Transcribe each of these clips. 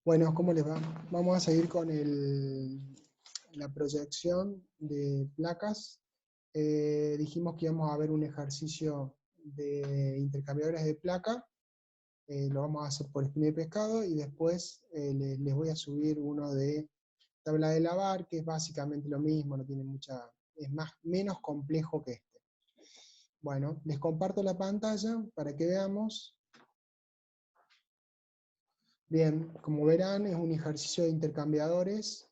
Bueno, ¿cómo les va? Vamos a seguir con la proyección de placas. Dijimos que íbamos a ver un ejercicio de intercambiadores de placa. Lo vamos a hacer por espina de pescado y después les voy a subir uno de tabla de lavar, que es básicamente lo mismo, no tiene mucha, es menos complejo que este. Bueno, les comparto la pantalla para que veamos. Bien, como verán, es un ejercicio de intercambiadores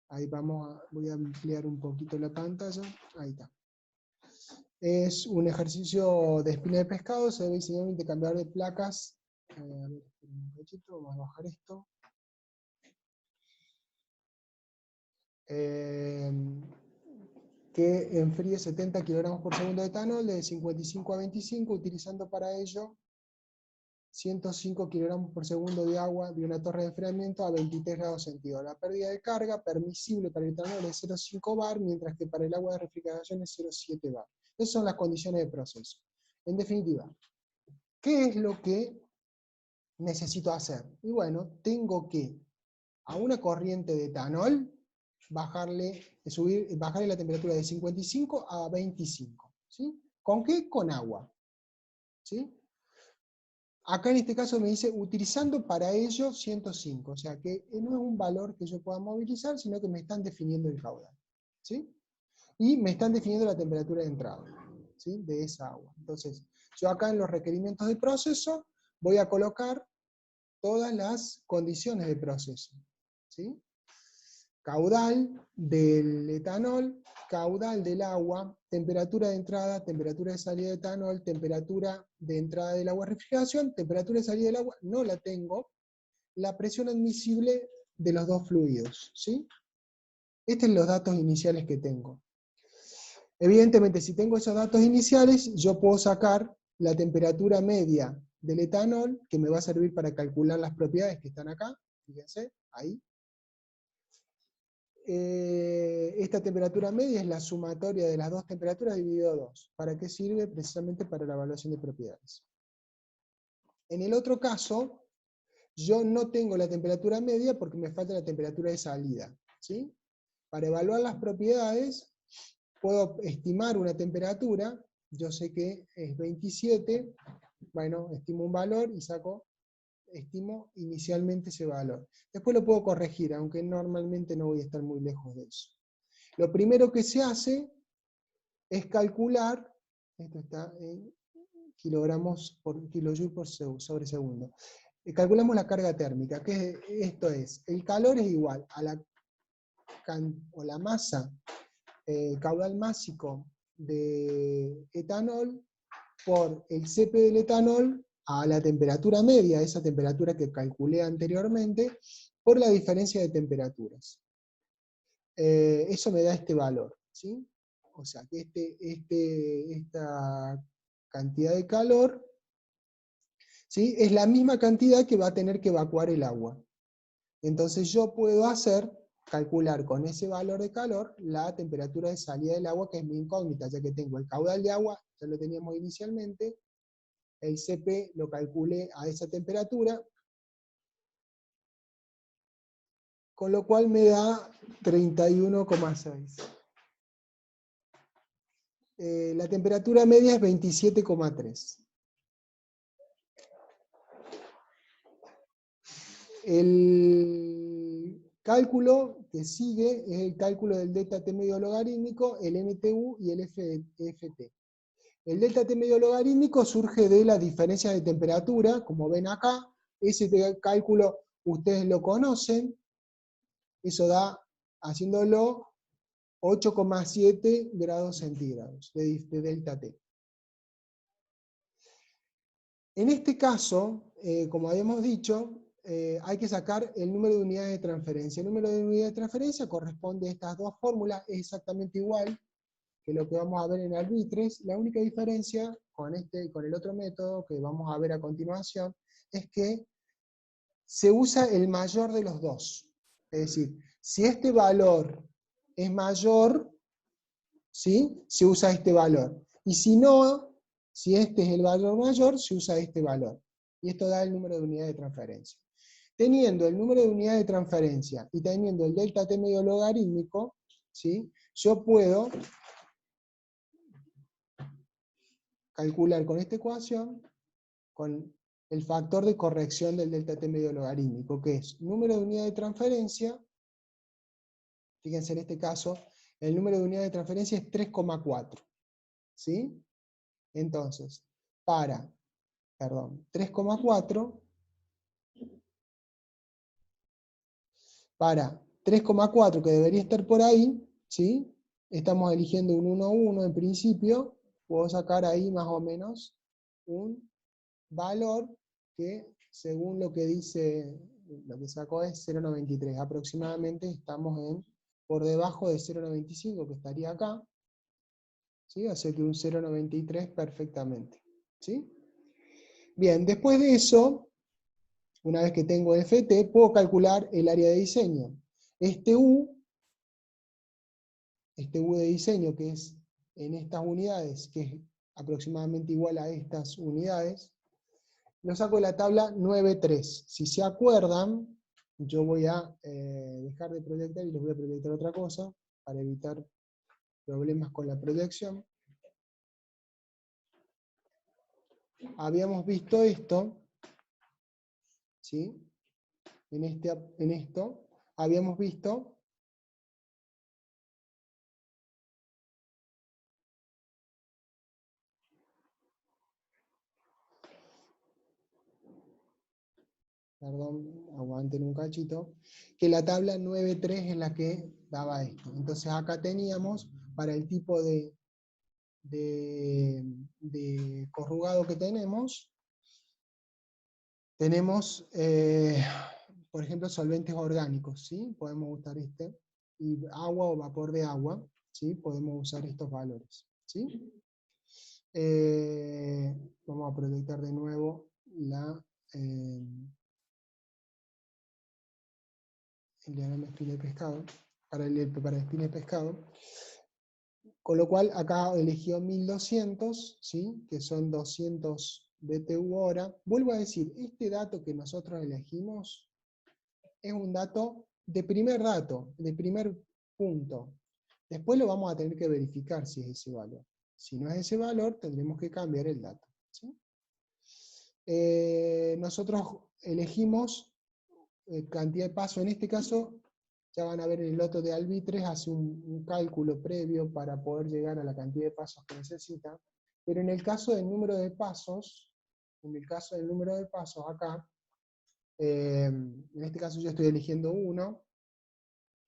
ahí voy a ampliar un poquito la pantalla, ahí está. Es un ejercicio de espina de pescado, se debe diseñar un intercambiador de placas. A ver, esperen un cachito, vamos a bajar esto. Que enfríe 70 kilogramos por segundo de etanol de 55 a 25, utilizando para ello 105 kilogramos por segundo de agua de una torre de enfriamiento a 23 grados centígrados. La pérdida de carga permisible para el etanol es 0,5 bar, mientras que para el agua de refrigeración es 0,7 bar. Esas son las condiciones de proceso. En definitiva, ¿qué es lo que necesito hacer? Y bueno, tengo que a una corriente de etanol bajarle la temperatura de 55 a 25. ¿Sí? ¿Con qué? Con agua. ¿Sí? Acá en este caso me dice, utilizando para ello 105, o sea que no es un valor que yo pueda movilizar, sino que me están definiendo el caudal. ¿Sí? Y me están definiendo la temperatura de entrada, ¿sí? De esa agua. Entonces, yo acá en los requerimientos de proceso voy a colocar todas las condiciones de proceso. ¿Sí? Caudal del etanol, caudal del agua, temperatura de entrada, temperatura de salida de etanol, temperatura de entrada del agua de refrigeración, temperatura de salida del agua, no la tengo, la presión admisible de los dos fluidos, ¿sí? Estos son los datos iniciales que tengo. Evidentemente, si tengo esos datos iniciales, yo puedo sacar la temperatura media del etanol, que me va a servir para calcular las propiedades que están acá, fíjense, ahí. Esta temperatura media es la sumatoria de las dos temperaturas dividido 2. ¿Para qué sirve? Precisamente para la evaluación de propiedades. En el otro caso, yo no tengo la temperatura media porque me falta la temperatura de salida. ¿Sí? Para evaluar las propiedades, puedo estimar una temperatura, yo sé que es 27, bueno, estimo un valor y estimo inicialmente ese valor. Después lo puedo corregir, aunque normalmente no voy a estar muy lejos de eso. Lo primero que se hace es calcular, esto está en kilogramos por kilojoule sobre segundo. Calculamos la carga térmica, que esto es, el calor es igual a la masa caudal másico de etanol por el Cp del etanol a la temperatura media, esa temperatura que calculé anteriormente, por la diferencia de temperaturas. Eso me da este valor, ¿sí? O sea, que esta cantidad de calor, ¿sí? Es la misma cantidad que va a tener que evacuar el agua. Entonces yo puedo calcular con ese valor de calor la temperatura de salida del agua, que es mi incógnita, ya que tengo el caudal de agua, ya lo teníamos inicialmente, el Cp lo calculé a esa temperatura, con lo cual me da 31,6. La temperatura media es 27,3. El cálculo que sigue es el cálculo del delta T medio logarítmico, el MTU y el FT. El delta T medio logarítmico surge de las diferencias de temperatura, como ven acá. Ese cálculo ustedes lo conocen. Eso da, haciéndolo, 8,7 grados centígrados de delta T. En este caso, como habíamos dicho, hay que sacar el número de unidades de transferencia. El número de unidades de transferencia corresponde a estas dos fórmulas, es exactamente igual que lo que vamos a ver en Arbitres. La única diferencia con el otro método que vamos a ver a continuación es que se usa el mayor de los dos. Es decir, si este valor es mayor, ¿sí? Se usa este valor. Y si no, si este es el valor mayor, se usa este valor. Y esto da el número de unidades de transferencia. Teniendo el número de unidades de transferencia y teniendo el delta T medio logarítmico, ¿sí? Yo puedo calcular con esta ecuación, con el factor de corrección del delta T medio logarítmico, que es número de unidades de transferencia. Fíjense en este caso, el número de unidades de transferencia es 3,4. ¿Sí? Entonces, 3,4, para 3,4 que debería estar por ahí, ¿sí? Estamos eligiendo un 1,1 en principio, puedo sacar ahí más o menos un valor que, según lo que dice, lo que sacó es 0,93. Aproximadamente estamos por debajo de 0,95, que estaría acá, ¿sí? O sea que un 0,93 perfectamente, ¿sí? Bien, después de eso, una vez que tengo FT, puedo calcular el área de diseño. Este U de diseño, que es en estas unidades, que es aproximadamente igual a estas unidades, lo saco de la tabla 9.3. Si se acuerdan, yo voy a dejar de proyectar y les voy a proyectar otra cosa, para evitar problemas con la proyección. Habíamos visto esto, ¿sí? En esto habíamos visto perdón, aguanten un cachito, que la tabla 9.3 es la que daba esto. Entonces acá teníamos, para el tipo de corrugado que tenemos, por ejemplo, solventes orgánicos, ¿sí? Podemos usar y agua o vapor de agua, ¿sí? Podemos usar estos valores, ¿sí? Vamos a proyectar de nuevo el diagrama espina de pescado, para espina de pescado, con lo cual acá eligió 1200, ¿sí? Que son 200 BTU hora. Vuelvo a decir, este dato que nosotros elegimos es un dato, de primer punto. Después lo vamos a tener que verificar si es ese valor. Si no es ese valor, tendremos que cambiar el dato, ¿sí? Nosotros elegimos cantidad de pasos, en este caso, ya van a ver en el loto de Albitres, hace un cálculo previo para poder llegar a la cantidad de pasos que necesita, pero en el caso del número de pasos, acá, en este caso yo estoy eligiendo 1,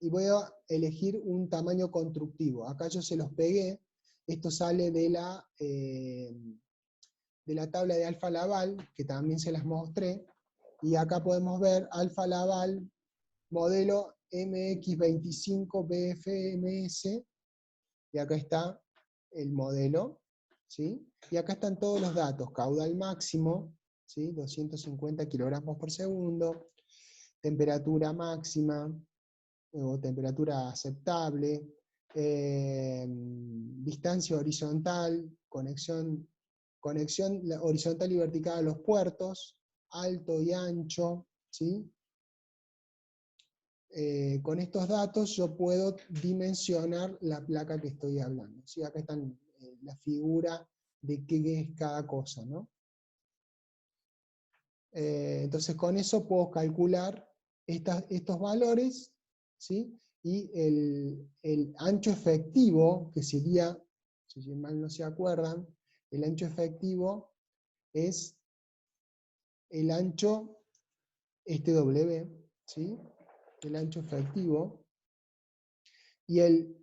y voy a elegir un tamaño constructivo. Acá yo se los pegué, esto sale de la tabla de Alfa Laval, que también se las mostré, y acá podemos ver Alfa Laval, modelo MX25BFMS, y acá está el modelo, ¿sí? Y acá están todos los datos, caudal máximo, ¿sí? 250 kilogramos por segundo, temperatura máxima, o temperatura aceptable, distancia horizontal, conexión horizontal y vertical a los puertos, alto y ancho, ¿sí? Con estos datos yo puedo dimensionar la placa que estoy hablando, ¿sí? Acá están la figura de qué es cada cosa, ¿no? Entonces con eso puedo calcular estos valores, ¿sí? Y el ancho efectivo, que sería, si mal no se acuerdan, el ancho efectivo es el ancho W, ¿sí? El ancho efectivo, y eh,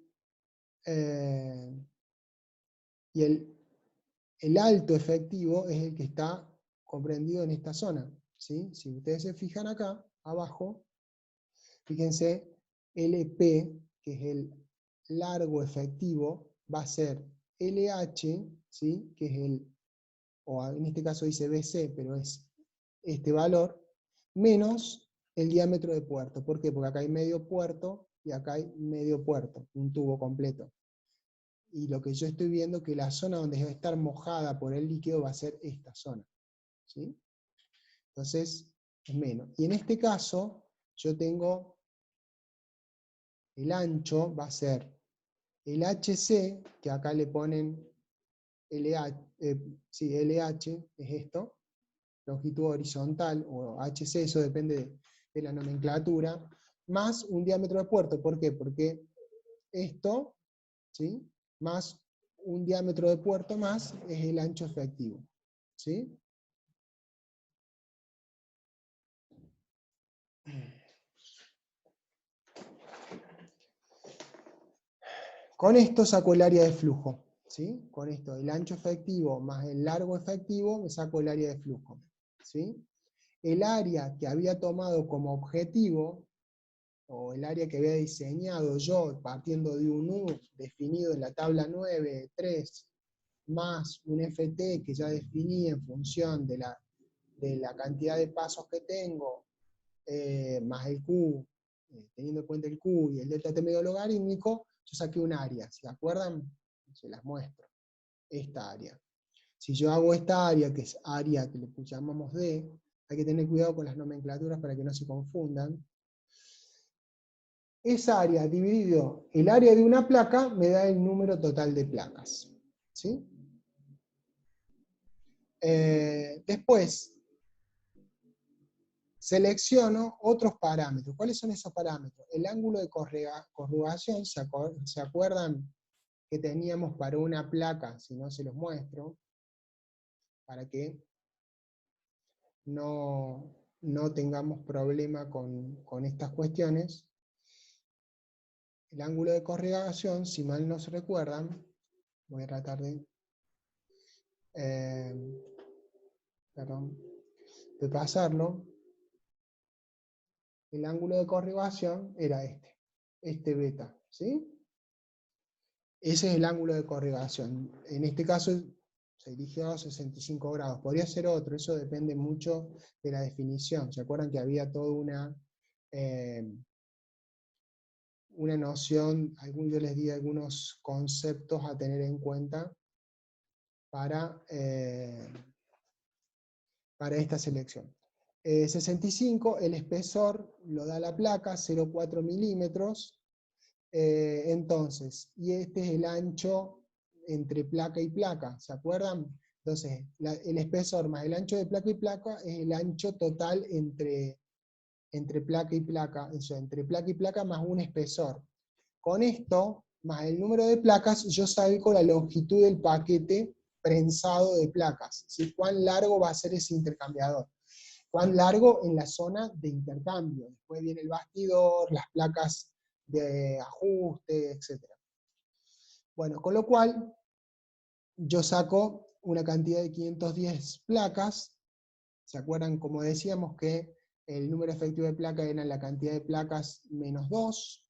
el alto efectivo es el que está comprendido en esta zona, ¿sí? Si ustedes se fijan acá, abajo, fíjense, LP, que es el largo efectivo, va a ser LH, ¿sí? Que es o en este caso dice BC, pero es este valor, menos el diámetro de puerto. ¿Por qué? Porque acá hay medio puerto y acá hay medio puerto, un tubo completo. Y lo que yo estoy viendo es que la zona donde va a estar mojada por el líquido va a ser esta zona, ¿sí? Entonces, es menos. Y en este caso, yo tengo el ancho, va a ser el HC, que acá le ponen LH, es esto, longitud horizontal, o HC, eso depende de la nomenclatura, más un diámetro de puerto. ¿Por qué? Porque esto, ¿sí?, más un diámetro de puerto más es el ancho efectivo. ¿Sí? Con esto saco el área de flujo. ¿Sí? Con esto, el ancho efectivo más el largo efectivo, me saco el área de flujo. ¿Sí? El área que había tomado como objetivo, o el área que había diseñado yo partiendo de un U definido en la tabla 9.3, más un FT que ya definí en función de la cantidad de pasos que tengo, más el Q, teniendo en cuenta el Q y el delta T medio logarítmico, yo saqué un área. ¿Se acuerdan? Se las muestro. Esta área. Si yo hago esta área, que es área que le llamamos D, hay que tener cuidado con las nomenclaturas para que no se confundan. Esa área dividido el área de una placa me da el número total de placas. ¿Sí? Después, selecciono otros parámetros. ¿Cuáles son esos parámetros? El ángulo de corrugación, ¿se acuerdan que teníamos para una placa? Si no, se los muestro, para que no tengamos problema con estas cuestiones. El ángulo de corrugación, si mal no se recuerdan, voy a tratar de pasarlo. El ángulo de corrugación era este beta, ¿sí? Ese es el ángulo de corrugación. En este caso se eligió a 65 grados. Podría ser otro, eso depende mucho de la definición. ¿Se acuerdan que había toda una noción, yo les di algunos conceptos a tener en cuenta para esta selección? 65, el espesor lo da la placa, 0,4 milímetros. Entonces, y este es el ancho entre placa y placa, ¿se acuerdan? Entonces, el espesor más el ancho de placa y placa es el ancho total entre placa y placa, eso, entre placa y placa más un espesor. Con esto, más el número de placas, yo salgo la longitud del paquete prensado de placas, ¿sí? Cuán largo va a ser ese intercambiador, cuán largo en la zona de intercambio. Después viene el bastidor, las placas de ajuste, etc. Bueno, con lo cual, yo saco una cantidad de 510 placas. ¿Se acuerdan, como decíamos, que el número efectivo de placas era la cantidad de placas menos 2?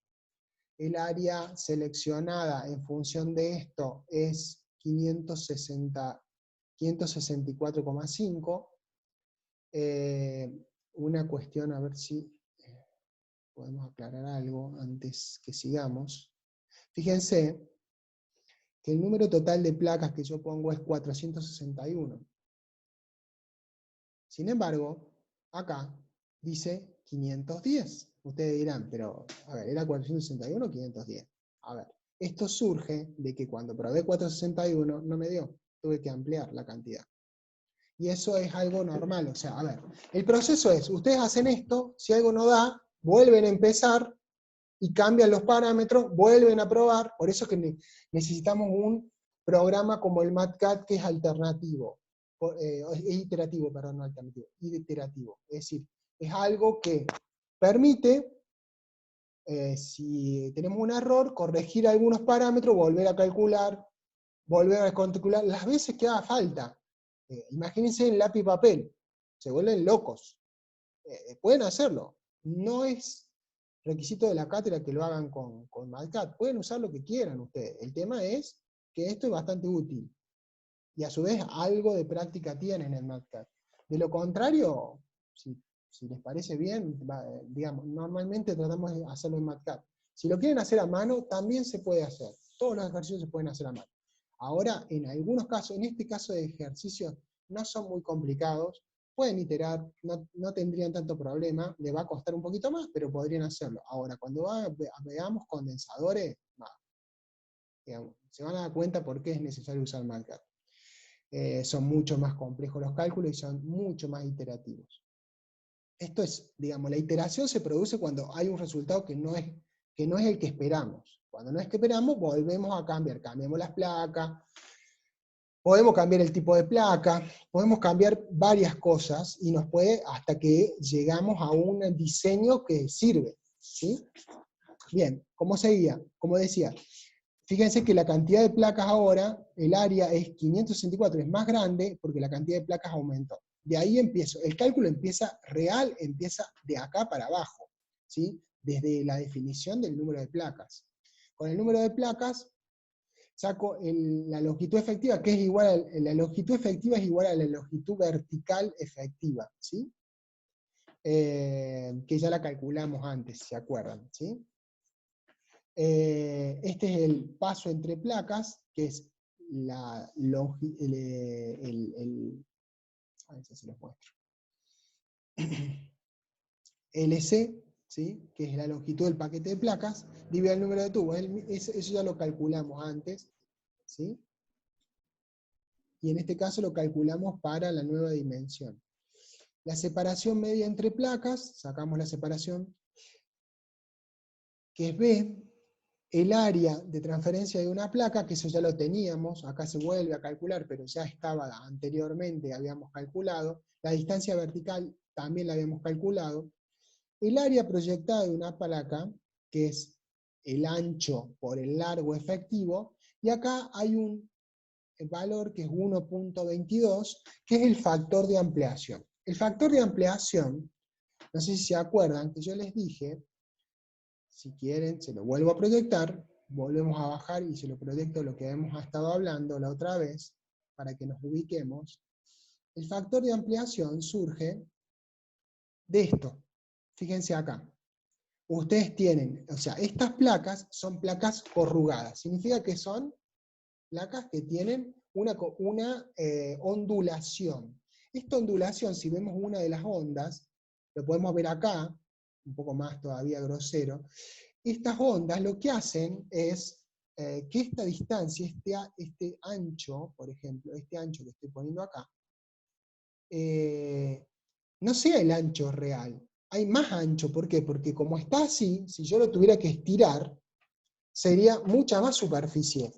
El área seleccionada en función de esto es 564,5. Una cuestión, a ver si podemos aclarar algo antes que sigamos. Fíjense que el número total de placas que yo pongo es 461. Sin embargo, acá dice 510. Ustedes dirán, pero, a ver, ¿era 461 o 510? A ver, esto surge de que cuando probé 461 no me dio, tuve que ampliar la cantidad. Y eso es algo normal, o sea, a ver, el proceso es, ustedes hacen esto, si algo no da, vuelven a empezar, y cambian los parámetros, vuelven a probar, por eso es que necesitamos un programa como el MATCAD que es alternativo, es iterativo, perdón, no alternativo, iterativo, es decir, es algo que permite, si tenemos un error, corregir algunos parámetros, volver a calcular, volver a calcular, las veces que haga falta. Imagínense en lápiz y papel, se vuelven locos. Pueden hacerlo, no es requisito de la cátedra que lo hagan con MATCAD, pueden usar lo que quieran ustedes, el tema es que esto es bastante útil, y a su vez algo de práctica tienen en MATCAD. De lo contrario, si les parece bien, digamos, normalmente tratamos de hacerlo en MATCAD. Si lo quieren hacer a mano, también se puede hacer, todos los ejercicios se pueden hacer a mano. Ahora, en algunos casos, en este caso de ejercicios, no son muy complicados, pueden iterar, no tendrían tanto problema, le va a costar un poquito más, pero podrían hacerlo. Ahora, cuando veamos condensadores, digamos, se van a dar cuenta por qué es necesario usar MATLAB. Son mucho más complejos los cálculos y son mucho más iterativos. Esto es, digamos, la iteración se produce cuando hay un resultado que no es el que esperamos. Cuando no es que esperamos, volvemos a cambiar, cambiamos las placas, podemos cambiar el tipo de placa, podemos cambiar varias cosas, y nos puede, hasta que llegamos a un diseño que sirve, ¿sí? Bien, ¿cómo seguía? Como decía, fíjense que la cantidad de placas ahora, el área es 564, es más grande porque la cantidad de placas aumentó. De ahí empiezo, el cálculo empieza de acá para abajo, ¿sí? Desde la definición del número de placas. Con el número de placas saco la longitud efectiva, que es igual la longitud efectiva es igual a la longitud vertical efectiva, ¿sí? Que ya la calculamos antes, ¿se acuerdan? ¿Sí? Este es el paso entre placas, que es la longitud, a ver si se los muestro. LC, ¿sí? Que es la longitud del paquete de placas, dividido el número de tubos. Eso ya lo calculamos antes, ¿sí? Y en este caso lo calculamos para la nueva dimensión. La separación media entre placas, sacamos la separación, que es B, el área de transferencia de una placa, que eso ya lo teníamos, acá se vuelve a calcular, pero ya estaba anteriormente, habíamos calculado, la distancia vertical también la habíamos calculado, el área proyectada de una placa, que es el ancho por el largo efectivo, y acá hay un valor que es 1.22, que es el factor de ampliación. El factor de ampliación, no sé si se acuerdan, que yo les dije, si quieren, se lo vuelvo a proyectar, volvemos a bajar y se lo proyecto lo que hemos estado hablando la otra vez, para que nos ubiquemos. El factor de ampliación surge de esto. Fíjense acá. Ustedes tienen, o sea, estas placas son placas corrugadas. Significa que son placas que tienen una ondulación. Esta ondulación, si vemos una de las ondas, lo podemos ver acá, un poco más todavía grosero. Estas ondas lo que hacen es que esta distancia, este ancho, por ejemplo, este ancho que estoy poniendo acá, no sea el ancho real. Hay más ancho, ¿por qué? Porque como está así, si yo lo tuviera que estirar, sería mucha más superficie.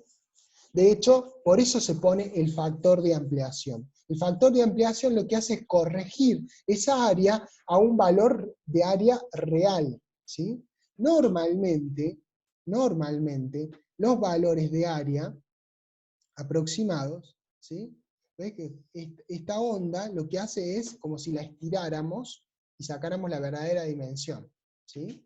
De hecho, por eso se pone el factor de ampliación. El factor de ampliación lo que hace es corregir esa área a un valor de área real, ¿sí? Normalmente, los valores de área aproximados, ¿sí? ¿Ves que esta onda lo que hace es como si la estiráramos y sacáramos la verdadera dimensión, ¿sí?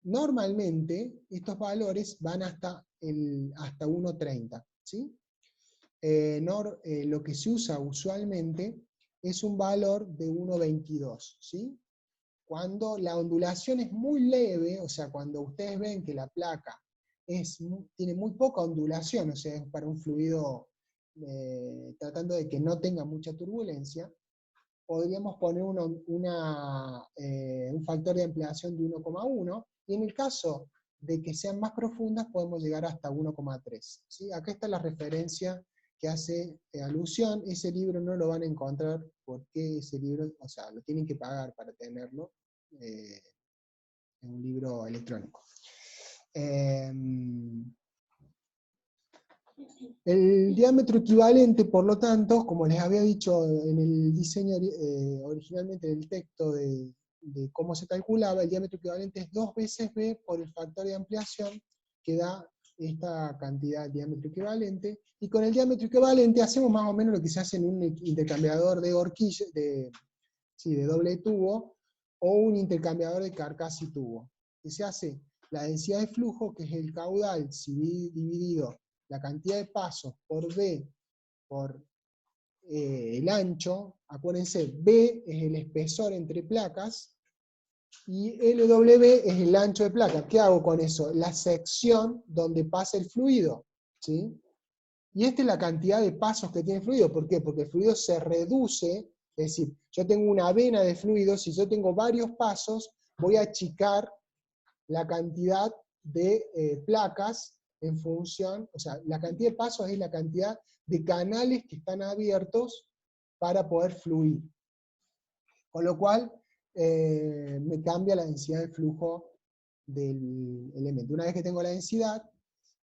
Normalmente estos valores van hasta 1.30, ¿sí? Lo que se usa usualmente es un valor de 1.22, ¿sí? Cuando la ondulación es muy leve, o sea, cuando ustedes ven que la placa tiene muy poca ondulación, o sea, es para un fluido tratando de que no tenga mucha turbulencia, podríamos poner un factor de ampliación de 1,1, y en el caso de que sean más profundas podemos llegar hasta 1,3. ¿Sí? Acá está la referencia que hace alusión. Ese libro no lo van a encontrar porque ese libro, o sea, lo tienen que pagar para tenerlo, en un libro electrónico. El diámetro equivalente, por lo tanto, como les había dicho en el diseño originalmente del texto de cómo se calculaba, el diámetro equivalente es 2 veces B por el factor de ampliación, que da esta cantidad de diámetro equivalente, y con el diámetro equivalente hacemos más o menos lo que se hace en un intercambiador de horquilla, de doble tubo, o un intercambiador de carcasa y tubo, que se hace la densidad de flujo, que es el caudal dividido la cantidad de pasos por B por el ancho. Acuérdense, B es el espesor entre placas, y LW es el ancho de placa. ¿Qué hago con eso? La sección donde pasa el fluido, ¿sí? Y esta es la cantidad de pasos que tiene el fluido. ¿Por qué? Porque el fluido se reduce, es decir, yo tengo una vena de fluido, si yo tengo varios pasos, voy a achicar la cantidad de placas en función, o sea, la cantidad de pasos es la cantidad de canales que están abiertos para poder fluir. Con lo cual, me cambia la densidad de flujo del elemento. Una vez que tengo la densidad,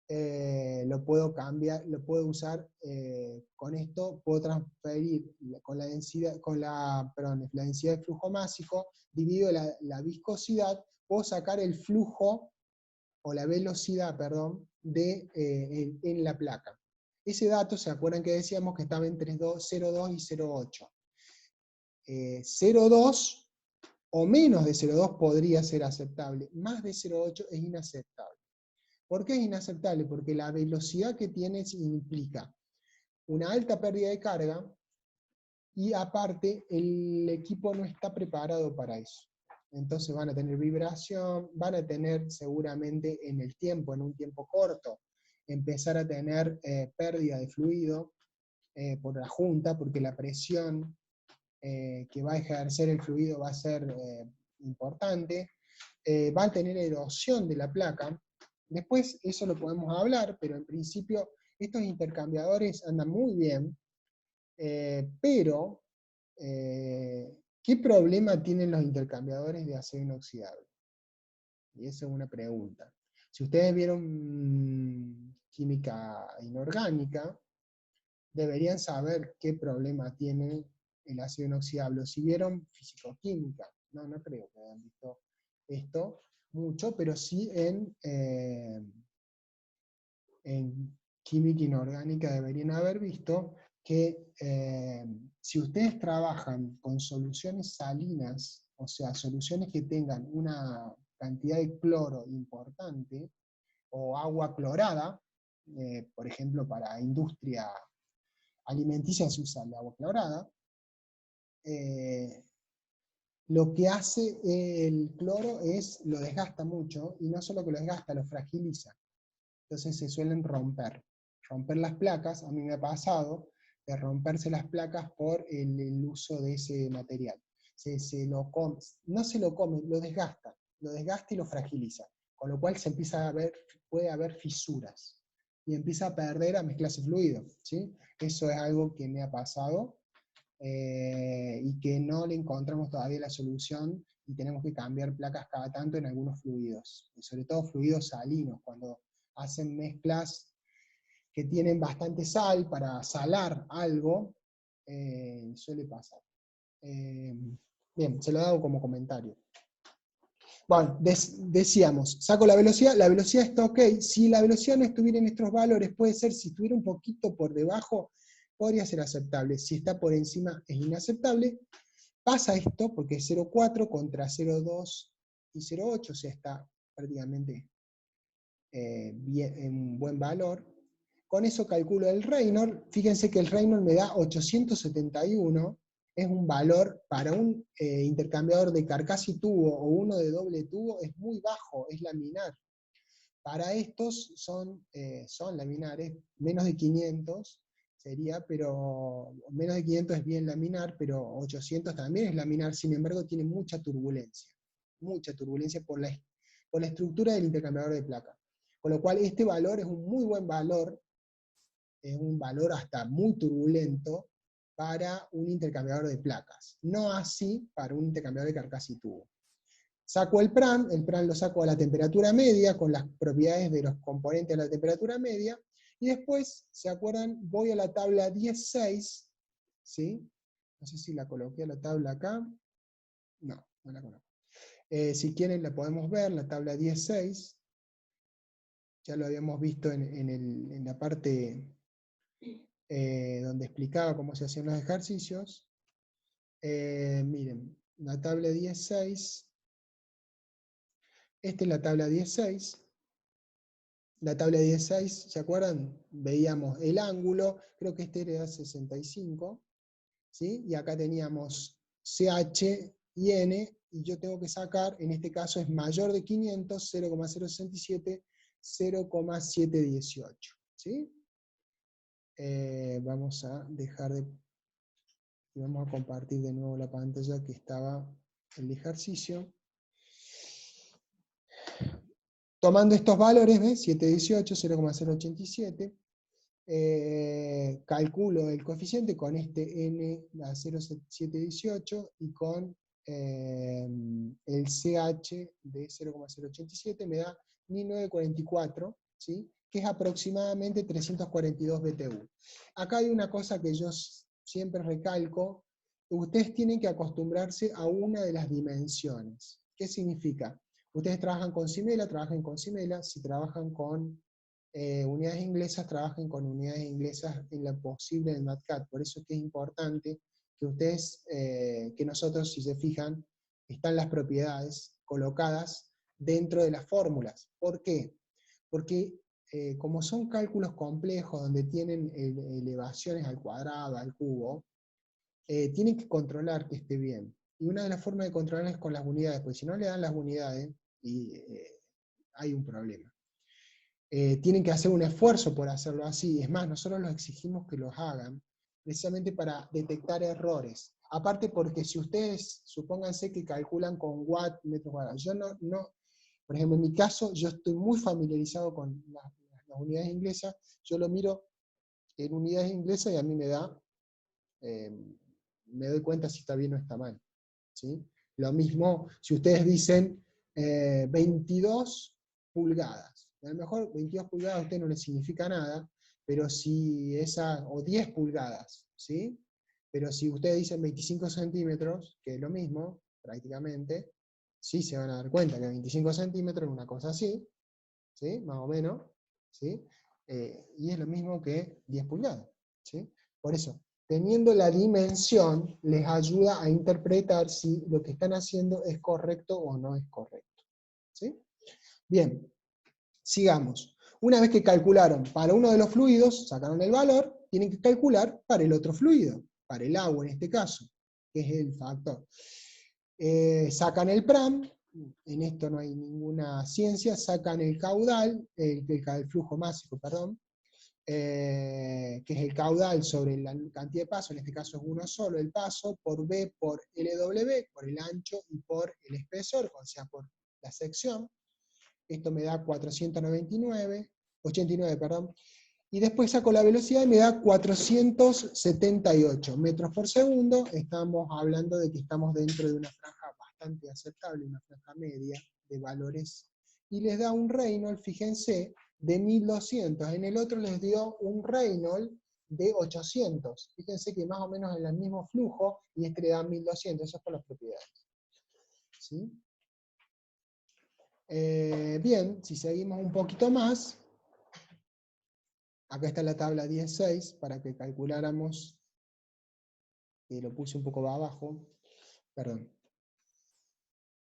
lo puedo cambiar, lo puedo usar con esto, puedo transferir con la densidad, la densidad de flujo másico, divido la viscosidad, puedo sacar el flujo, o la velocidad, perdón, en la placa. Ese dato, ¿se acuerdan que decíamos que estaba entre 0,2 y 0,8? 0,2 o menos de 0,2 podría ser aceptable, más de 0,8 es inaceptable. ¿Por qué es inaceptable? Porque la velocidad que tienes implica una alta pérdida de carga y aparte el equipo no está preparado para eso. Entonces van a tener vibración, van a tener seguramente en el tiempo, en un tiempo corto, empezar a tener pérdida de fluido por la junta, porque la presión que va a ejercer el fluido va a ser importante, va a tener erosión de la placa. Después eso lo podemos hablar, pero en principio estos intercambiadores andan muy bien, pero ¿qué problema tienen los intercambiadores de acero inoxidable? Y esa es una pregunta. Si ustedes vieron química inorgánica, deberían saber qué problema tiene el ácido inoxidable. O si vieron fisicoquímica, no creo que hayan visto esto mucho, pero sí en química inorgánica deberían haber visto que si ustedes trabajan con soluciones salinas, o sea, soluciones que tengan una cantidad de cloro importante, o agua clorada, por ejemplo, para industria alimenticia se usa el agua clorada, lo que hace el cloro es, lo desgasta mucho, y no solo que lo desgasta, lo fragiliza. Entonces se suelen romper las placas. A mí me ha pasado de romperse las placas por el uso de ese material. No se lo come, lo desgasta y lo fragiliza, con lo cual puede haber fisuras, y empieza a perder, a mezclarse fluido, ¿sí? Eso es algo que me ha pasado, y que no le encontramos todavía la solución, y tenemos que cambiar placas cada tanto en algunos fluidos, y sobre todo fluidos salinos, cuando hacen mezclas que tienen bastante sal para salar algo, suele pasar. Bien, se lo hago como comentario. Bueno, decíamos, saco la velocidad está ok. Si la velocidad no estuviera en estos valores, puede ser, si estuviera un poquito por debajo, podría ser aceptable. Si está por encima, es inaceptable. Pasa esto, porque 0,4 contra 0,2 y 0,8, o sea, está prácticamente en un buen valor. Con eso calculo el Reynolds. Fíjense que el Reynolds me da 871, es un valor para un intercambiador de carcasa y tubo o uno de doble tubo, es muy bajo, es laminar. Para estos son laminares, menos de 500 sería, pero menos de 500 es bien laminar, pero 800 también es laminar, sin embargo tiene mucha turbulencia por la estructura del intercambiador de placa. Con lo cual este valor es un muy buen valor, es un valor hasta muy turbulento para un intercambiador de placas. No así para un intercambiador de carcasa y tubo. Saco el PRAM lo saco a la temperatura media, con las propiedades de los componentes de la temperatura media, y después, ¿se acuerdan? Voy a la tabla 16, ¿sí? No sé si la coloqué a la tabla acá. No la coloco. Si quieren la podemos ver, la tabla 16. Ya lo habíamos visto en la parte donde explicaba cómo se hacían los ejercicios. Miren, la tabla 16, esta es la tabla 16. La tabla 16, ¿se acuerdan? Veíamos el ángulo, creo que este era 65, ¿sí? Y acá teníamos CH y N, y yo tengo que sacar, en este caso es mayor de 500, 0,067, 0,718, ¿sí? Vamos a dejar de... Y vamos a compartir de nuevo la pantalla que estaba el ejercicio. Tomando estos valores, ¿ves? 718, 0,087, calculo el coeficiente con este n a 0,718 y con el CH de 0,087 me da 1944, ¿sí? Que es aproximadamente 342 BTU. Acá hay una cosa que yo siempre recalco: ustedes tienen que acostumbrarse a una de las dimensiones. ¿Qué significa? Ustedes trabajan con Simela, trabajen con Simela. Si trabajan con unidades inglesas, trabajen con unidades inglesas en lo posible en MATCAD. Por eso es que es importante que ustedes, que nosotros, si se fijan, están las propiedades colocadas dentro de las fórmulas. ¿Por qué? Porque como son cálculos complejos donde tienen elevaciones al cuadrado, al cubo, tienen que controlar que esté bien. Y una de las formas de controlar es con las unidades, porque si no le dan las unidades, hay un problema. Tienen que hacer un esfuerzo por hacerlo así. Es más, nosotros los exigimos que los hagan, precisamente para detectar errores. Aparte porque si ustedes, supónganse que calculan con watt, metros cuadrados. Yo no, por ejemplo, en mi caso, yo estoy muy familiarizado con las unidades inglesas. Yo lo miro en unidades inglesas y a mí me doy cuenta si está bien o está mal, ¿sí? Lo mismo si ustedes dicen 22 pulgadas. A lo mejor 22 pulgadas a usted no le significa nada, pero si o 10 pulgadas, ¿sí? Pero si ustedes dicen 25 centímetros, que es lo mismo, prácticamente, sí se van a dar cuenta que 25 centímetros es una cosa así, ¿sí? Más o menos, ¿sí? Y es lo mismo que 10 pulgadas, ¿sí? Por eso, teniendo la dimensión, les ayuda a interpretar si lo que están haciendo es correcto o no es correcto, ¿sí? Bien, sigamos. Una vez que calcularon para uno de los fluidos, sacaron el valor, tienen que calcular para el otro fluido, para el agua en este caso, que es el factor. Sacan el PRAM, en esto no hay ninguna ciencia, sacan el caudal, el flujo másico, perdón, que es el caudal sobre la cantidad de pasos, en este caso es uno solo el paso, por B por LW, por el ancho y por el espesor, o sea, por la sección. Esto me da 89, perdón. Y después saco la velocidad y me da 478 metros por segundo. Estamos hablando de que estamos dentro de una franja bastante aceptable, una franja media de valores. Y les da un Reynolds, fíjense, de 1200. En el otro les dio un Reynolds de 800. Fíjense que más o menos en el mismo flujo, y este le da 1200. Eso es por las propiedades. ¿Sí? Bien, si seguimos un poquito más, acá está la tabla 16 para que calculáramos, lo puse un poco abajo, perdón.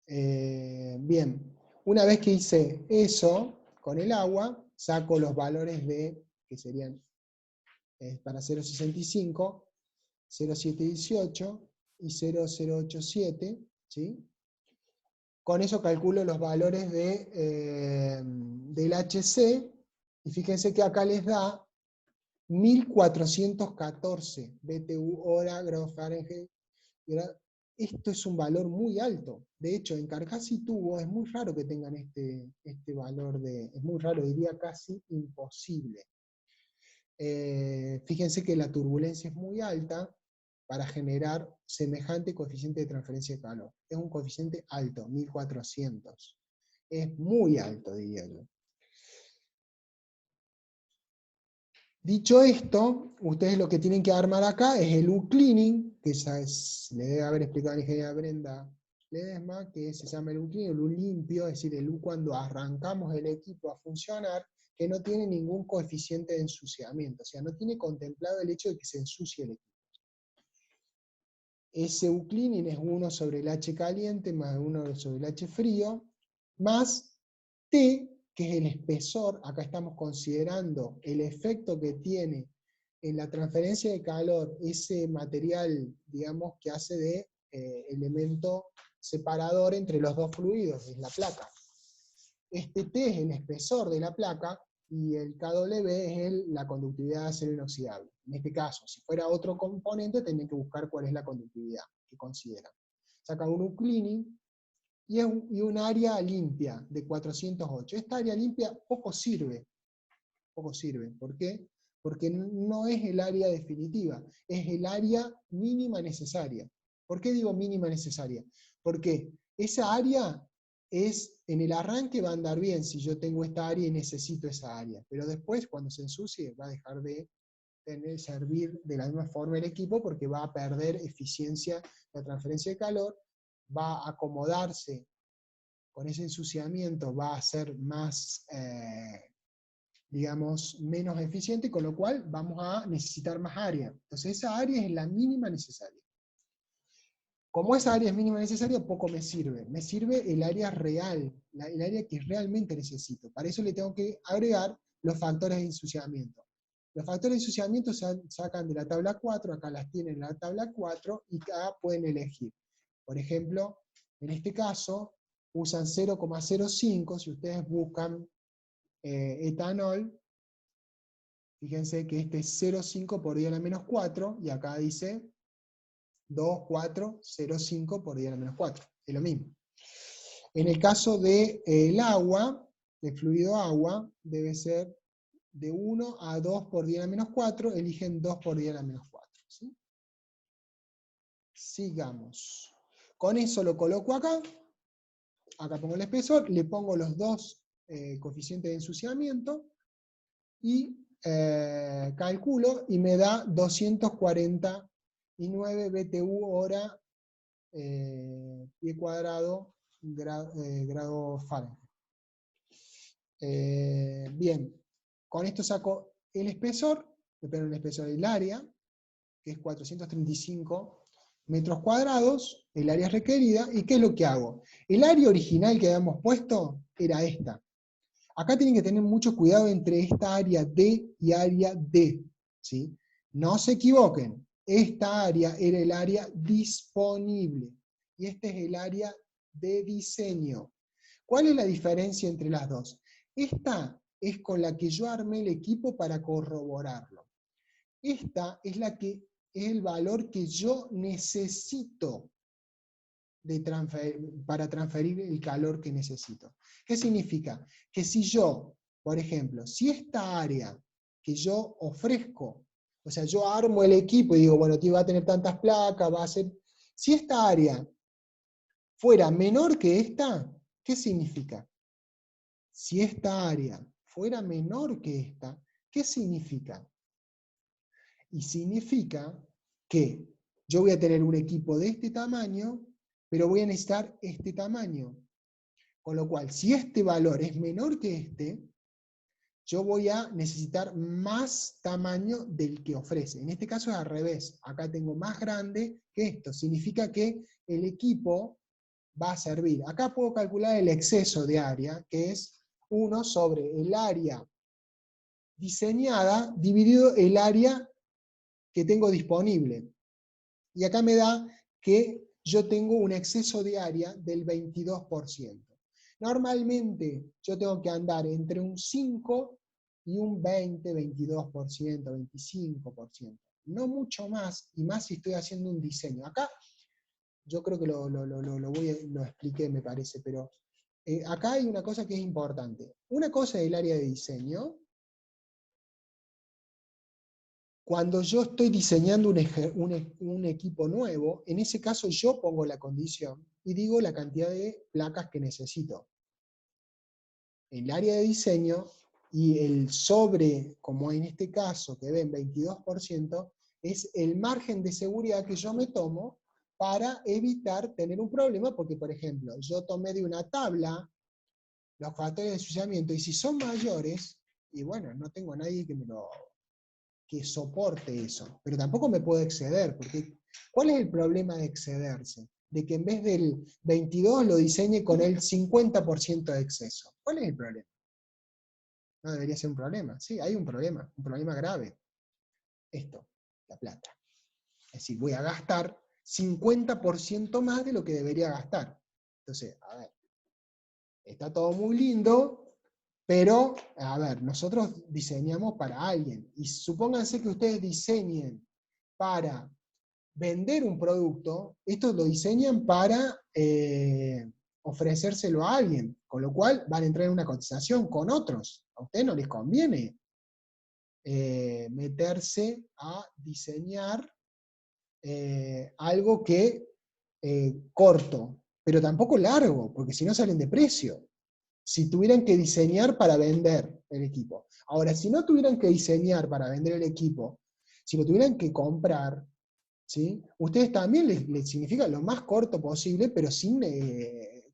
Bien, una vez que hice eso con el agua, saco los valores que serían para 0,65, 0,718 y 0,087, ¿sí? Con eso calculo los valores del HC, y fíjense que acá les da 1414 BTU hora, grados Fahrenheit. Esto es un valor muy alto. De hecho, en carcasa y tubo es muy raro que tengan este valor es muy raro, diría casi imposible. Fíjense que la turbulencia es muy alta para generar semejante coeficiente de transferencia de calor. Es un coeficiente alto, 1400. Es muy alto, diría yo. Dicho esto, ustedes lo que tienen que armar acá es el U-Cleaning, que ya le debe haber explicado a la ingeniera Brenda Ledesma, que se llama el U-Cleaning, el U limpio, es decir, el U cuando arrancamos el equipo a funcionar, que no tiene ningún coeficiente de ensuciamiento, o sea, no tiene contemplado el hecho de que se ensucie el equipo. Ese U-Cleaning es 1 sobre el H caliente más 1 sobre el H frío, más T, que es el espesor. Acá estamos considerando el efecto que tiene en la transferencia de calor ese material, digamos, que hace de elemento separador entre los dos fluidos, es la placa. Este T es el espesor de la placa, y el KW es la conductividad de acero inoxidable. En este caso, si fuera otro componente, tendrían que buscar cuál es la conductividad que consideran. Sacan un cleaning y un área limpia de 408. Esta área limpia poco sirve. ¿Por qué? Porque no es el área definitiva, es el área mínima necesaria. ¿Por qué digo mínima necesaria? Porque esa área en el arranque va a andar bien si yo tengo esta área y necesito esa área, pero después cuando se ensucie va a dejar de servir de la misma forma el equipo porque va a perder eficiencia la transferencia de calor, va a acomodarse con ese ensuciamiento, va a ser más, digamos, menos eficiente, con lo cual vamos a necesitar más área. Entonces esa área es la mínima necesaria. Como esa área es mínima necesaria, poco me sirve. Me sirve el área real, el área que realmente necesito. Para eso le tengo que agregar los factores de ensuciamiento. Los factores de ensuciamiento se sacan de la tabla 4, acá las tienen en la tabla 4, y acá pueden elegir. Por ejemplo, en este caso, usan 0,05, si ustedes buscan etanol, fíjense que este es 0,5 por 10 a la menos 4, y acá dice 2,405 por 10 a la menos 4, es lo mismo. En el caso del agua, del fluido agua, debe ser de 1 a 2 por 10 a la menos 4, eligen 2 por 10 a la menos 4. ¿Sí? Sigamos. Con eso lo coloco acá pongo el espesor, le pongo los dos coeficientes de ensuciamiento, y calculo, y me da 249 BTU hora pie cuadrado grado Fahrenheit. Bien, con esto saco el espesor, depende del espesor del área, que es 435 metros cuadrados, el área requerida, y ¿qué es lo que hago? El área original que habíamos puesto era esta. Acá tienen que tener mucho cuidado entre esta área D y área D, ¿sí? No se equivoquen, esta área era el área disponible, y este es el área de diseño. ¿Cuál es la diferencia entre las dos? Esta es con la que yo armé el equipo para corroborarlo. Esta es es el valor que yo necesito para transferir el calor que necesito. ¿Qué significa? Que si yo, por ejemplo, si esta área que yo ofrezco, o sea, yo armo el equipo y digo, bueno, va a tener tantas placas, va a ser... Si esta área fuera menor que esta, ¿qué significa? Si esta área fuera menor que esta, ¿qué significa? Y significa que yo voy a tener un equipo de este tamaño, pero voy a necesitar este tamaño. Con lo cual, si este valor es menor que este, yo voy a necesitar más tamaño del que ofrece. En este caso es al revés. Acá tengo más grande que esto. Significa que el equipo va a servir. Acá puedo calcular el exceso de área, que es 1 sobre el área diseñada dividido el área que tengo disponible. Y acá me da que yo tengo un exceso de área del 22%. Normalmente yo tengo que andar entre un 5 y un 20, 22%, 25%. No mucho más, y más si estoy haciendo un diseño. Acá yo creo que lo expliqué, me parece, pero acá hay una cosa que es importante. Una cosa es el área de diseño. Cuando yo estoy diseñando un equipo nuevo, en ese caso yo pongo la condición y digo la cantidad de placas que necesito. El área de diseño y el sobre, como en este caso, que ven 22%, es el margen de seguridad que yo me tomo para evitar tener un problema, porque por ejemplo, yo tomé de una tabla los factores de ensuciamiento, y si son mayores, y bueno, no tengo a nadie que soporte eso, pero tampoco me puedo exceder, porque ¿cuál es el problema de excederse? De que en vez del 22 lo diseñe con el 50% de exceso. ¿Cuál es el problema? No debería ser un problema. Sí, hay un problema grave. Esto, la plata. Es decir, voy a gastar 50% más de lo que debería gastar. Entonces, a ver, está todo muy lindo, Pero, a ver, nosotros diseñamos para alguien, y supónganse que ustedes diseñen para vender un producto, esto lo diseñan para ofrecérselo a alguien, con lo cual van a entrar en una cotización con otros. A ustedes no les conviene meterse a diseñar algo que corto, pero tampoco largo, porque si no salen de precio. Si tuvieran que diseñar para vender el equipo. Ahora, si no tuvieran que diseñar para vender el equipo, si lo tuvieran que comprar, ¿sí? Ustedes también les significa lo más corto posible, pero sin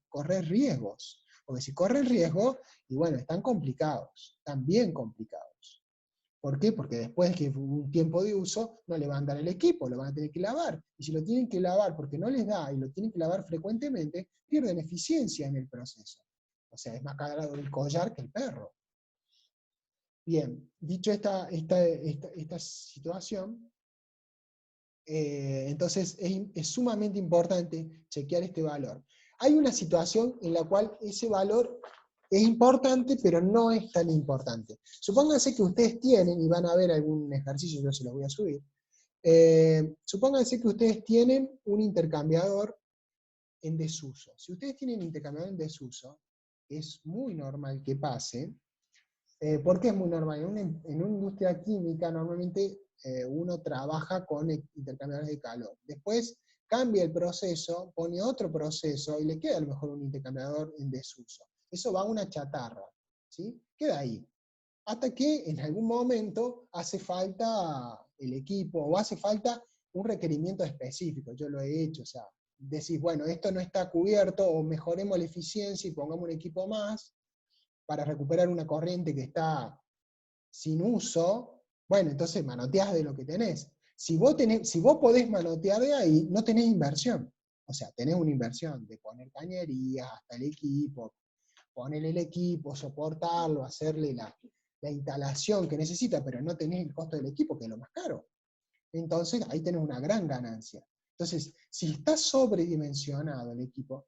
correr riesgos. Porque si corren riesgos, y bueno, están complicados, están bien complicados. ¿Por qué? Porque después de que un tiempo de uso, no le van a dar el equipo, lo van a tener que lavar. Y si lo tienen que lavar porque no les da y lo tienen que lavar frecuentemente, pierden eficiencia en el proceso. O sea, es más caro el collar que el perro. Bien, dicho esta situación, entonces es sumamente importante chequear este valor. Hay una situación en la cual ese valor es importante, pero no es tan importante. Supónganse que ustedes tienen, y van a ver algún ejercicio, yo se los voy a subir, supónganse que ustedes tienen un intercambiador en desuso. Si ustedes tienen un intercambiador en desuso, es muy normal que pase. ¿Por qué es muy normal? En una industria química normalmente uno trabaja con intercambiadores de calor. Después cambia el proceso, pone otro proceso y le queda a lo mejor un intercambiador en desuso. Eso va a una chatarra, ¿sí? Queda ahí. Hasta que en algún momento hace falta el equipo o hace falta un requerimiento específico. Yo lo he hecho, o sea, decís, bueno, esto no está cubierto o mejoremos la eficiencia y pongamos un equipo más para recuperar una corriente que está sin uso, bueno, entonces manoteás de lo que tenés. Si vos podés manotear de ahí, no tenés inversión. O sea, tenés una inversión de poner cañerías, hasta el equipo, ponerle el equipo, soportarlo, hacerle la instalación que necesita, pero no tenés el costo del equipo, que es lo más caro. Entonces, ahí tenés una gran ganancia. Entonces, si está sobredimensionado el equipo,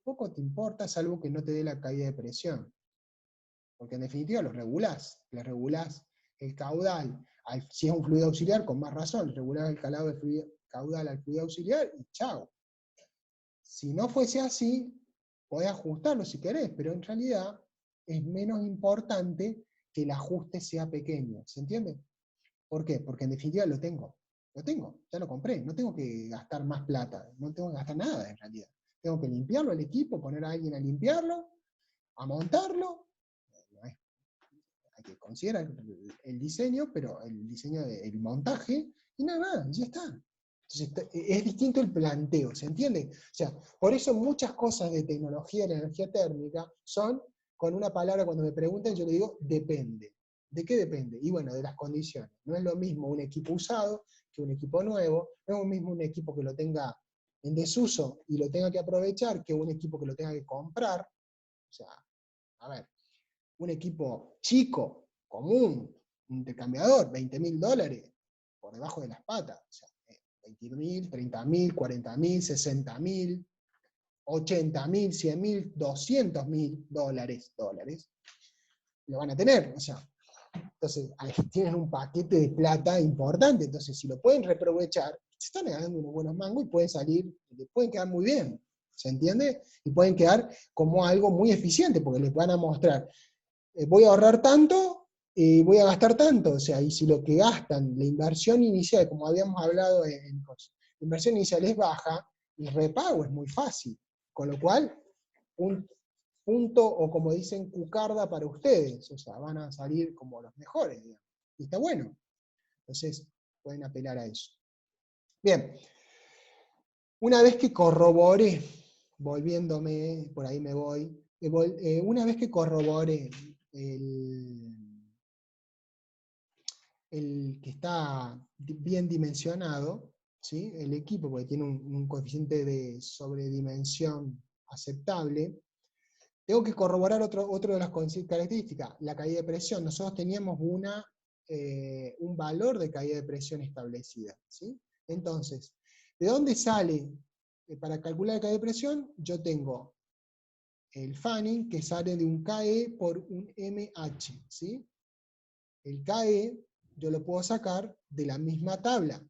poco te importa, salvo que no te dé la caída de presión. Porque en definitiva lo regulás, le regulás el caudal, si es un fluido auxiliar, con más razón, le regulás el calado de caudal al fluido auxiliar y chao. Si no fuese así, podés ajustarlo si querés, pero en realidad es menos importante que el ajuste sea pequeño, ¿se entiende? ¿Por qué? Porque en definitiva lo tengo, ya lo compré, no tengo que gastar más plata, no tengo que gastar nada en realidad. Tengo que limpiarlo el equipo, poner a alguien a limpiarlo, a montarlo, hay que considerar el diseño, pero el diseño del montaje, y nada más, ya está. Entonces, es distinto el planteo, ¿se entiende? O sea, por eso muchas cosas de tecnología de la energía térmica son, con una palabra cuando me preguntan, yo le digo, depende. ¿De qué depende? Y bueno, de las condiciones. No es lo mismo un equipo usado que un equipo nuevo, no es lo mismo un equipo que lo tenga en desuso y lo tenga que aprovechar que un equipo que lo tenga que comprar. O sea, a ver, un equipo chico, común, un intercambiador, $20.000, por debajo de las patas. O sea, 20.000, 30.000, 40.000, 60.000, 80.000, 100.000, $200.000, lo van a tener. O sea, entonces ahí tienen un paquete de plata importante. Entonces, si lo pueden reaprovechar, se están ganando unos buenos mangos y pueden salir, pueden quedar muy bien. ¿Se entiende? Y pueden quedar como algo muy eficiente, porque les van a mostrar voy a ahorrar tanto y voy a gastar tanto, o sea, y si lo que gastan, la inversión inicial, como habíamos hablado la inversión inicial es baja, el repago es muy fácil, con lo cual, un punto, o como dicen, cucarda para ustedes, o sea, van a salir como los mejores, digamos, y está bueno, entonces pueden apelar a eso. Bien, una vez que corroboré, volviéndome, por ahí me voy, una vez que corroboré el que está bien dimensionado, ¿sí? El equipo, porque tiene un coeficiente de sobredimensión aceptable, tengo que corroborar otro de las características, la caída de presión. Nosotros teníamos un valor de caída de presión establecida, ¿sí? Entonces, ¿de dónde sale para calcular la caída de presión? Yo tengo el fanning, que sale de un KE por un MH, ¿sí? El KE yo lo puedo sacar de la misma tabla.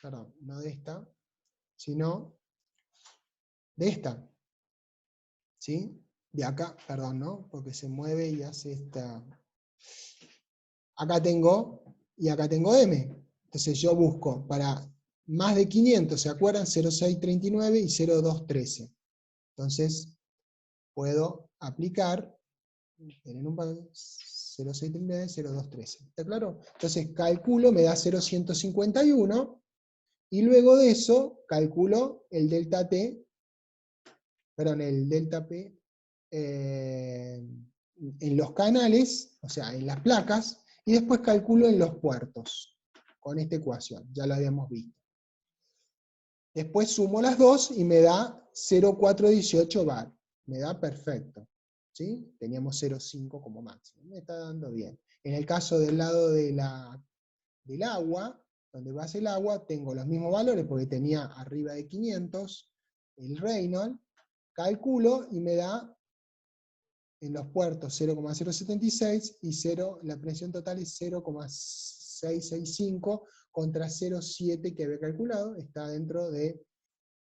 Perdón, no de esta, sino de esta. ¿Sí? De acá, perdón, ¿no? Porque se mueve y hace esta. Acá tengo, y acá tengo M. Entonces yo busco para más de 500, ¿se acuerdan? 0,639 y 0,213. Entonces puedo aplicar, en un 0,639, 0,213. ¿Está claro? Entonces calculo, me da 0,151, y luego de eso calculo el delta T, perdón, el delta P, en los canales, o sea, en las placas, y después calculo en los puertos, con esta ecuación, ya lo habíamos visto. Después sumo las dos y me da 0,418 bar, me da perfecto, ¿sí? Teníamos 0,5 como máximo, me está dando bien. En el caso del lado del agua, donde va el agua, tengo los mismos valores, porque tenía arriba de 500 el Reynolds, calculo y me da en los puertos 0,076 y 0, la presión total es 0,665 contra 0,7 que había calculado, está dentro de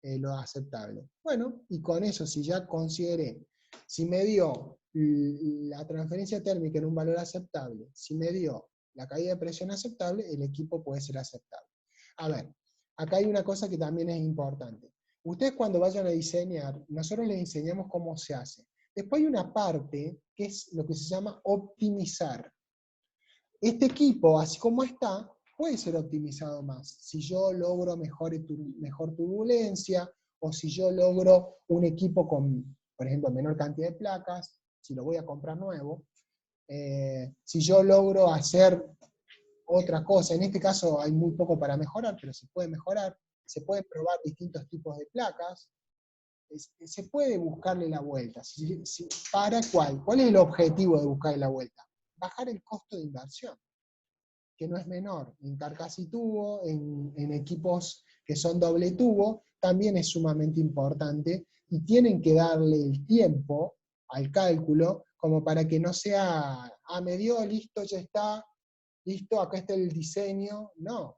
lo aceptable. Bueno, y con eso, si ya consideré, si me dio la transferencia térmica en un valor aceptable, si me dio la caída de presión aceptable, el equipo puede ser aceptable. A ver, acá hay una cosa que también es importante. Ustedes cuando vayan a diseñar, nosotros les enseñamos cómo se hace. Después hay una parte que es lo que se llama optimizar. Este equipo, así como está, puede ser optimizado más. Si yo logro mejor turbulencia, o si yo logro un equipo con, por ejemplo, menor cantidad de placas, si lo voy a comprar nuevo, si yo logro hacer otra cosa, en este caso hay muy poco para mejorar, pero se puede mejorar, se pueden probar distintos tipos de placas, se puede buscarle la vuelta. ¿Para cuál? ¿Cuál es el objetivo de buscarle la vuelta? Bajar el costo de inversión, que no es menor. En carcasa y tubo, en equipos que son doble tubo, también es sumamente importante, y tienen que darle el tiempo al cálculo, como para que no sea, me dio, listo, ya está, listo, acá está el diseño. No. O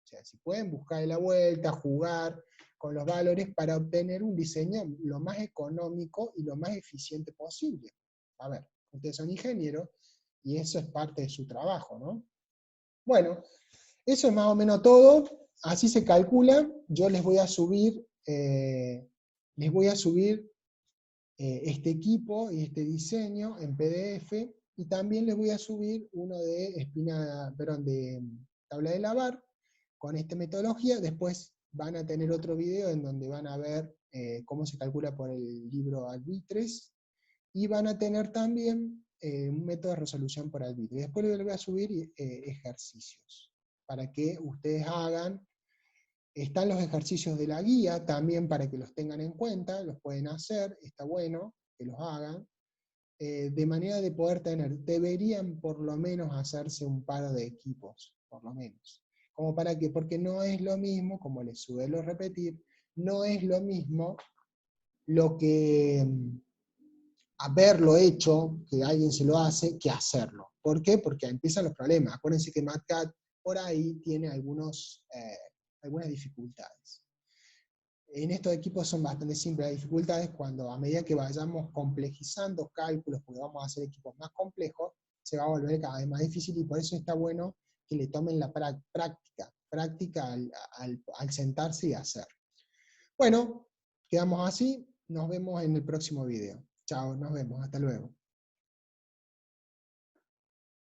sea, si pueden buscar la vuelta, jugar con los valores para obtener un diseño lo más económico y lo más eficiente posible. A ver, ustedes son ingenieros y eso es parte de su trabajo, ¿no? Bueno, eso es más o menos todo. Así se calcula. Yo les voy a subir, este equipo y este diseño en PDF, y también les voy a subir uno de de tabla de lavar, con esta metodología. Después van a tener otro video en donde van a ver cómo se calcula por el libro Albitres, y van a tener también un método de resolución por Albitres. Después les voy a subir ejercicios, para que ustedes hagan. Están los ejercicios de la guía también para que los tengan en cuenta, los pueden hacer, está bueno que los hagan, de manera de poder tener, deberían por lo menos hacerse un par de equipos, por lo menos. ¿Como para qué? Porque no es lo mismo, como les suelo repetir, no es lo mismo lo que haberlo hecho, que alguien se lo hace, que hacerlo. ¿Por qué? Porque empiezan los problemas. Acuérdense que MATCAD por ahí tiene algunas dificultades. En estos equipos son bastante simples las dificultades. Cuando a medida que vayamos complejizando cálculos, porque vamos a hacer equipos más complejos, se va a volver cada vez más difícil, y por eso está bueno que le tomen la práctica al sentarse y hacer. Bueno, quedamos así, nos vemos en el próximo video. Chao, nos vemos, hasta luego.